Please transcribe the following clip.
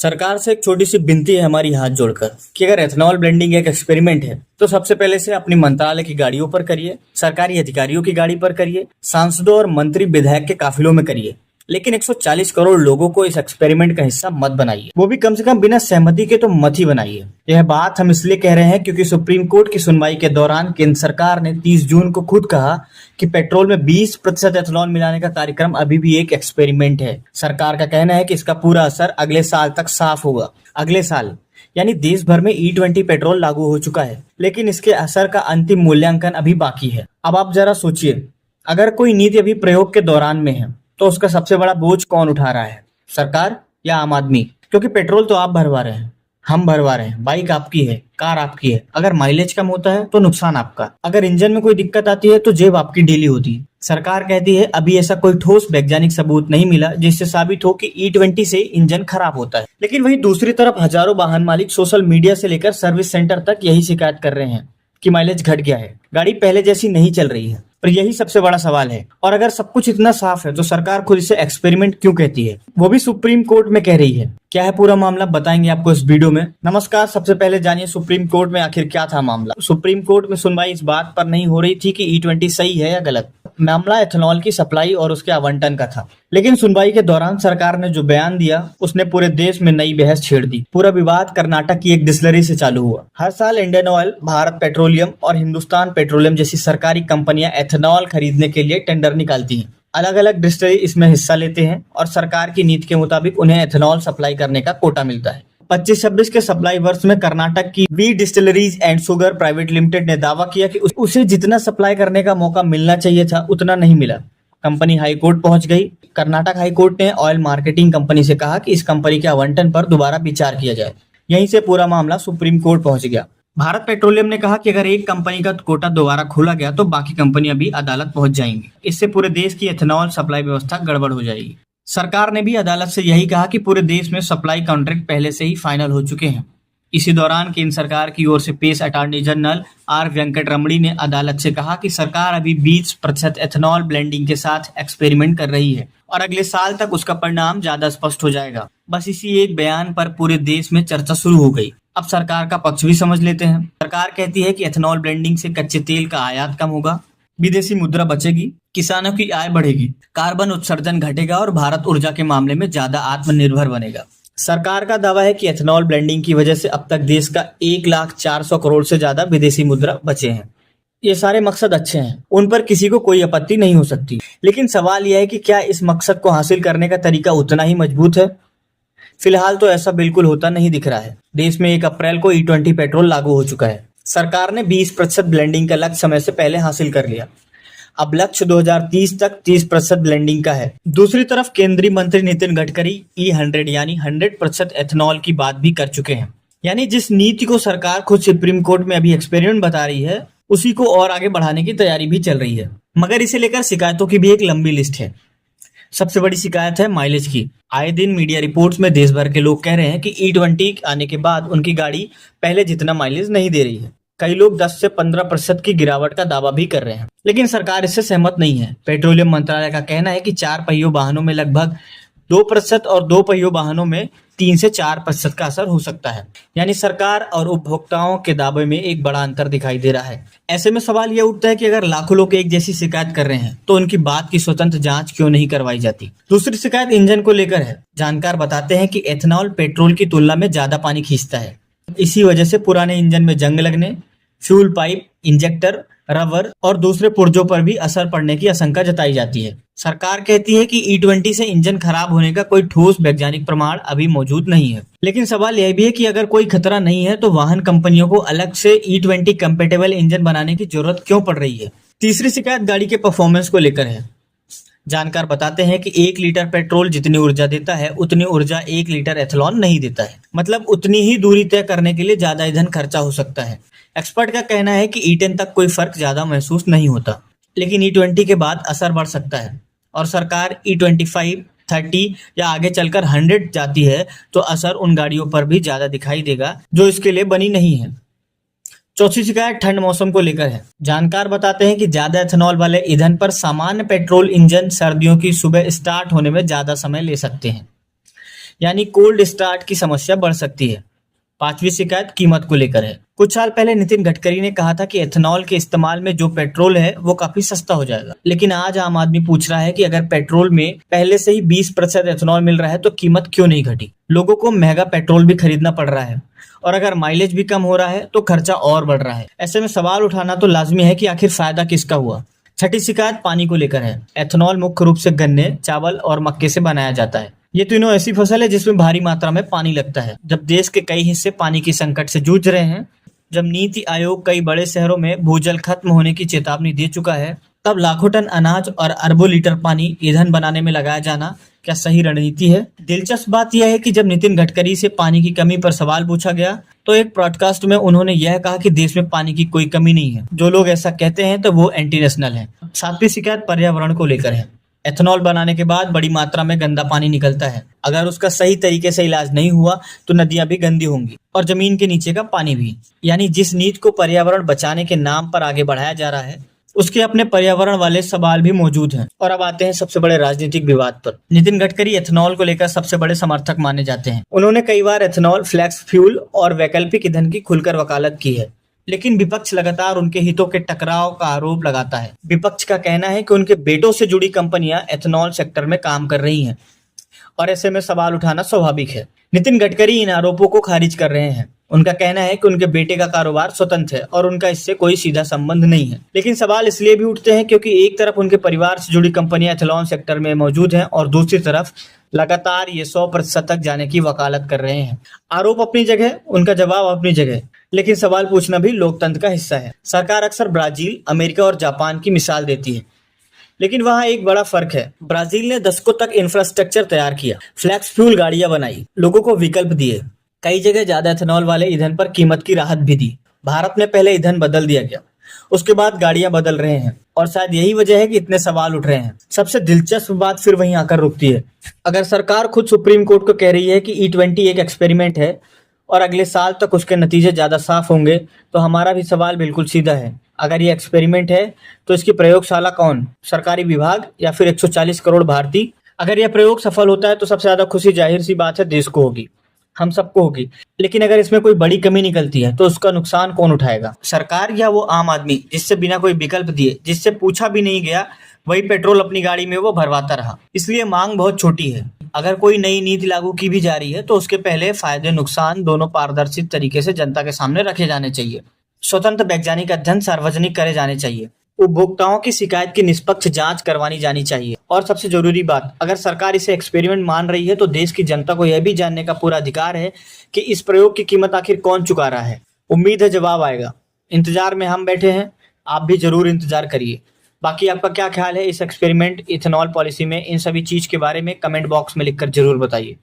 सरकार से एक छोटी सी विनती है हमारी हाथ जोड़कर कि अगर एथेनॉल ब्लेंडिंग एक एक्सपेरिमेंट है तो सबसे पहले से अपनी मंत्रालय की गाड़ियों पर करिए, सरकारी अधिकारियों की गाड़ी पर करिए, सांसदों और मंत्री विधायक के काफिलों में करिए, लेकिन 140 करोड़ लोगों को इस एक्सपेरिमेंट का हिस्सा मत बनाइए। वो भी कम से कम बिना सहमति के तो मत ही बनाइए। यह बात हम इसलिए कह रहे हैं क्योंकि सुप्रीम कोर्ट की सुनवाई के दौरान केंद्र सरकार ने 30 जून को खुद कहा कि पेट्रोल में 20% एथेनॉल मिलाने का कार्यक्रम अभी भी एक एक्सपेरिमेंट है। सरकार का कहना है कि इसका पूरा असर अगले साल तक साफ होगा। अगले साल यानी देश भर में E20 पेट्रोल लागू हो चुका है, लेकिन इसके असर का अंतिम मूल्यांकन अभी बाकी है। अब आप जरा सोचिए, अगर कोई नीति अभी प्रयोग के दौरान में है तो उसका सबसे बड़ा बोझ कौन उठा रहा है, सरकार या आम आदमी? क्योंकि पेट्रोल तो आप भरवा रहे हैं, हम भरवा रहे हैं, बाइक आपकी है, कार आपकी है। अगर माइलेज कम होता है तो नुकसान आपका, अगर इंजन में कोई दिक्कत आती है तो जेब आपकी ढीली होती है। सरकार कहती है अभी ऐसा कोई ठोस वैज्ञानिक सबूत नहीं मिला जिससे साबित हो कि E20 से इंजन खराब होता है। लेकिन वहीं दूसरी तरफ हजारों वाहन मालिक सोशल मीडिया से लेकर सर्विस सेंटर तक यही शिकायत कर रहे हैं कि माइलेज घट गया है, गाड़ी पहले जैसी नहीं चल रही है। और यही सबसे बड़ा सवाल है। और अगर सब कुछ इतना साफ है तो सरकार खुद इसे एक्सपेरिमेंट क्यों कहती है, वो भी सुप्रीम कोर्ट में कह रही है? क्या है पूरा मामला, बताएंगे आपको इस वीडियो में। नमस्कार, सबसे पहले जानिए सुप्रीम कोर्ट में आखिर क्या था मामला। सुप्रीम कोर्ट में सुनवाई इस बात पर नहीं हो रही थी कि E20 सही है या गलत। मामला एथेनॉल की सप्लाई और उसके आवंटन का था। लेकिन सुनवाई के दौरान सरकार ने जो बयान दिया उसने पूरे देश में नई बहस छेड़ दी। पूरा विवाद कर्नाटक की एक डिस्टिलरी से चालू हुआ। हर साल इंडियन ऑयल, भारत पेट्रोलियम और हिंदुस्तान पेट्रोलियम जैसी सरकारी कंपनियां एथेनॉल खरीदने के लिए टेंडर निकालती हैं। अलग अलग डिस्टिलरी इसमें हिस्सा लेते हैं और सरकार की नीति के मुताबिक उन्हें एथेनॉल सप्लाई करने का कोटा मिलता है। 25-26 के सप्लाई वर्ष में कर्नाटक की V distilleries and sugar private limited ने दावा किया कि उसे जितना सप्लाई करने का मौका मिलना चाहिए था उतना नहीं मिला। कंपनी हाई कोर्ट पहुंच गई। कर्नाटक हाई कोर्ट ने ऑयल मार्केटिंग कंपनी से कहा कि इस कंपनी के आवंटन पर दोबारा विचार किया जाए। यहीं से पूरा मामला सुप्रीम कोर्ट पहुंच गया। भारत पेट्रोलियम ने कहा कि अगर एक कंपनी का कोटा दोबारा खोला गया तो बाकी कंपनियां भी अदालत पहुंच जाएंगी। इससे पूरे देश की एथेनॉल सप्लाई व्यवस्था गड़बड़ हो जाएगी। सरकार ने भी अदालत से यही कहा कि पूरे देश में सप्लाई कॉन्ट्रैक्ट पहले से ही फाइनल हो चुके हैं। इसी दौरान केंद्र सरकार की ओर से पेश अटॉर्नी जनरल आर वेंकटरमणी ने अदालत से कहा कि सरकार अभी 20% एथेनॉल ब्लेंडिंग के साथ एक्सपेरिमेंट कर रही है और अगले साल तक उसका परिणाम ज्यादा स्पष्ट हो जाएगा। बस इसी एक बयान पर पूरे देश में चर्चा शुरू हो गई। अब सरकार का पक्ष भी समझ लेते हैं। सरकार कहती है कि एथेनॉल ब्लेंडिंग से कच्चे तेल का आयात कम होगा, विदेशी मुद्रा बचेगी, किसानों की आय बढ़ेगी, कार्बन उत्सर्जन घटेगा और भारत ऊर्जा के मामले में ज्यादा आत्मनिर्भर बनेगा। सरकार का दावा है कि एथेनॉल ब्लेंडिंग की वजह से अब तक देश का 1,04,00,000 करोड़ से ज्यादा विदेशी मुद्रा बचे हैं। ये सारे मकसद अच्छे हैं, उन पर किसी को कोई आपत्ति नहीं हो सकती। लेकिन सवाल यह है कि क्या इस मकसद को हासिल करने का तरीका उतना ही मजबूत है? फिलहाल तो ऐसा बिल्कुल होता नहीं दिख रहा है। देश में 1 अप्रैल को E20 पेट्रोल लागू हो चुका है। सरकार ने 20% ब्लेंडिंग का लक्ष्य समय से पहले हासिल कर लिया। अब लक्ष्य 2030 तक 30% ब्लेंडिंग का है। दूसरी तरफ केंद्रीय मंत्री नितिन गडकरी E100 यानी 100% एथेनॉल की बात भी कर चुके हैं। यानी जिस नीति को सरकार खुद सुप्रीम कोर्ट में अभी एक्सपेरिमेंट बता रही है उसी को और आगे बढ़ाने की तैयारी भी चल रही है। मगर इसे लेकर शिकायतों की भी एक लंबी लिस्ट है। सबसे बड़ी शिकायत है माइलेज की। आए दिन मीडिया रिपोर्ट्स में देश भर के लोग कह रहे हैं कि E20 आने के बाद उनकी गाड़ी पहले जितना माइलेज नहीं दे रही है। कई लोग 10 से 15% की गिरावट का दावा भी कर रहे हैं, लेकिन सरकार इससे सहमत नहीं है। पेट्रोलियम मंत्रालय का कहना है कि 4 पहियों वाहनों में लगभग 2% और 2 पहियों वाहनों में 3 से 4% का असर हो सकता है। यानी सरकार और उपभोक्ताओं के दावे में एक बड़ा अंतर दिखाई दे रहा है। ऐसे में सवाल यह उठता है कि अगर लाखों लोग एक जैसी शिकायत कर रहे हैं तो उनकी बात की स्वतंत्र जांच क्यों नहीं करवाई जाती? दूसरी शिकायत इंजन को लेकर है। जानकार बताते हैं कि एथेनॉल पेट्रोल की तुलना में ज्यादा पानी खींचता है। इसी वजह से पुराने इंजन में जंग लगने, फ्यूल पाइप, इंजेक्टर, रबर और दूसरे पुर्जों पर भी असर पड़ने की आशंका जताई जाती है। सरकार कहती है कि E20 से इंजन खराब होने का कोई ठोस वैज्ञानिक प्रमाण अभी मौजूद नहीं है। लेकिन सवाल यह भी है कि अगर कोई खतरा नहीं है तो वाहन कंपनियों को अलग से E20 कंपैटिबल इंजन बनाने की जरूरत क्यों पड़ रही है? तीसरी शिकायत गाड़ी के परफॉर्मेंस को लेकर है। जानकार बताते हैं कि 1 लीटर पेट्रोल जितनी ऊर्जा देता है उतनी ऊर्जा 1 लीटर एथेनॉल नहीं देता है। मतलब उतनी ही दूरी तय करने के लिए ज्यादा ईंधन खर्चा हो सकता है। एक्सपर्ट का कहना है कि E10 तक कोई फर्क ज्यादा महसूस नहीं होता, लेकिन E20 के बाद असर बढ़ सकता है और सरकार E25, 30 या आगे चलकर 100 जाती है तो असर उन गाड़ियों पर भी ज्यादा दिखाई देगा जो इसके लिए बनी नहीं है। चौथी शिकायत ठंड मौसम को लेकर है। जानकार बताते हैं कि ज्यादा एथेनॉल वाले ईंधन पर सामान्य पेट्रोल इंजन सर्दियों की सुबह स्टार्ट होने में ज्यादा समय ले सकते हैं। यानी कोल्ड स्टार्ट की समस्या बढ़ सकती है। पांचवी शिकायत कीमत को लेकर है। कुछ साल पहले नितिन गडकरी ने कहा था कि एथेनॉल के इस्तेमाल में जो पेट्रोल है वो काफी सस्ता हो जाएगा, लेकिन आज आम आदमी पूछ रहा है कि अगर पेट्रोल में पहले से ही 20% एथेनॉल मिल रहा है तो कीमत क्यों नहीं घटी। लोगों को महंगा पेट्रोल भी खरीदना पड़ रहा है और अगर माइलेज भी कम हो रहा है तो खर्चा और बढ़ रहा है। ऐसे में सवाल उठाना तो लाजमी है कि आखिर फायदा किसका हुआ। छठी शिकायत पानी को लेकर है। एथेनॉल मुख्य रूप से गन्ने, चावल और मक्के से बनाया जाता है। ये तीनों ऐसी फसल है जिसमें भारी मात्रा में पानी लगता है। जब देश के कई हिस्से पानी की संकट से जूझ रहे हैं, जब नीति आयोग कई बड़े शहरों में भूजल खत्म होने की चेतावनी दे चुका है, तब लाखों टन अनाज और अरबों लीटर पानी ईंधन बनाने में लगाया जाना क्या सही रणनीति है? दिलचस्प बात यह है कि जब नितिन गडकरी से पानी की कमी पर सवाल पूछा गया तो एक पॉडकास्ट में उन्होंने यह कहा कि देश में पानी की कोई कमी नहीं है। जो लोग ऐसा कहते हैं तो वो एंटी नेशनल हैं। सातवीं शिकायत पर्यावरण को लेकर है। एथेनॉल बनाने के बाद बड़ी मात्रा में गंदा पानी निकलता है। अगर उसका सही तरीके से इलाज नहीं हुआ तो नदियां भी गंदी होंगी और जमीन के नीचे का पानी भी। यानी जिस नीति को पर्यावरण बचाने के नाम पर आगे बढ़ाया जा रहा है उसके अपने पर्यावरण वाले सवाल भी मौजूद हैं। और अब आते हैं सबसे बड़े राजनीतिक विवाद पर। नितिन गडकरी एथेनॉल को लेकर सबसे बड़े समर्थक माने जाते हैं। उन्होंने कई बार एथेनॉल, फ्लैक्स फ्यूल और वैकल्पिक ईंधन की खुलकर वकालत की है, लेकिन विपक्ष लगातार उनके हितों के टकराव का आरोप लगाता है। विपक्ष का कहना है कि उनके बेटों से जुड़ी कंपनियां एथेनॉल सेक्टर में काम कर रही हैं और ऐसे में सवाल उठाना स्वाभाविक है। नितिन गडकरी इन आरोपों को खारिज कर रहे हैं। उनका कहना है कि उनके बेटे का कारोबार स्वतंत्र है और उनका इससे कोई सीधा संबंध नहीं है। लेकिन सवाल इसलिए भी उठते हैं क्योंकि एक तरफ उनके परिवार से जुड़ी कंपनियां एथेनॉल सेक्टर में मौजूद हैं और दूसरी तरफ लगातार ये 100% तक जाने की वकालत कर रहे हैं। आरोप अपनी जगह, उनका जवाब अपनी जगह, लेकिन सवाल पूछना भी लोकतंत्र का हिस्सा है। सरकार अक्सर ब्राजील, अमेरिका और जापान की मिसाल देती है, लेकिन वहाँ एक बड़ा फर्क है। ब्राजील ने दशकों तक इंफ्रास्ट्रक्चर तैयार किया, फ्लैक्स फ्यूल गाड़ियां बनाई, लोगों को विकल्प दिए, कई जगह ज्यादा एथेनॉल वाले ईंधन पर कीमत की राहत भी दी। भारत में पहले ईंधन बदल दिया गया, उसके बाद गाड़ियां बदल रहे हैं और शायद यही वजह है कि इतने सवाल उठ रहे हैं। सबसे दिलचस्प बात फिर वहीं आकर रुकती है। अगर सरकार खुद सुप्रीम कोर्ट को कह रही है कि E20 एक एक्सपेरिमेंट है और अगले साल तक उसके नतीजे ज्यादा साफ होंगे, तो हमारा भी सवाल बिल्कुल सीधा है। अगर ये एक्सपेरिमेंट है तो इसकी प्रयोगशाला कौन? सरकारी विभाग या फिर 140 करोड़ भारतीय? अगर यह प्रयोग सफल होता है तो सबसे ज्यादा खुशी जाहिर सी बात है देश को होगी, हम सबको होगी। लेकिन अगर इसमें कोई बड़ी कमी निकलती है तो उसका नुकसान कौन उठाएगा? सरकार या वो आम आदमी जिससे बिना कोई विकल्प दिए, जिससे पूछा भी नहीं गया, वही पेट्रोल अपनी गाड़ी में वो भरवाता रहा। इसलिए मांग बहुत छोटी है। अगर कोई नई नीति लागू की भी जा रही है तो उसके पहले फायदे नुकसान दोनों पारदर्शी तरीके से जनता के सामने रखे जाने चाहिए। स्वतंत्र वैज्ञानिक अध्ययन सार्वजनिक करे जाने चाहिए। उपभोक्ताओं की शिकायत की निष्पक्ष जांच करवानी जानी चाहिए। और सबसे जरूरी बात, अगर सरकार इसे एक्सपेरिमेंट मान रही है तो देश की जनता को यह भी जानने का पूरा अधिकार है कि इस प्रयोग की कीमत आखिर कौन चुका रहा है। उम्मीद है जवाब आएगा। इंतजार में हम बैठे हैं, आप भी जरूर इंतजार करिए। बाकी आपका क्या ख्याल है इस एक्सपेरिमेंट इथेनॉल पॉलिसी में? इन सभी चीज के बारे में कमेंट बॉक्स में लिखकर जरूर बताइए।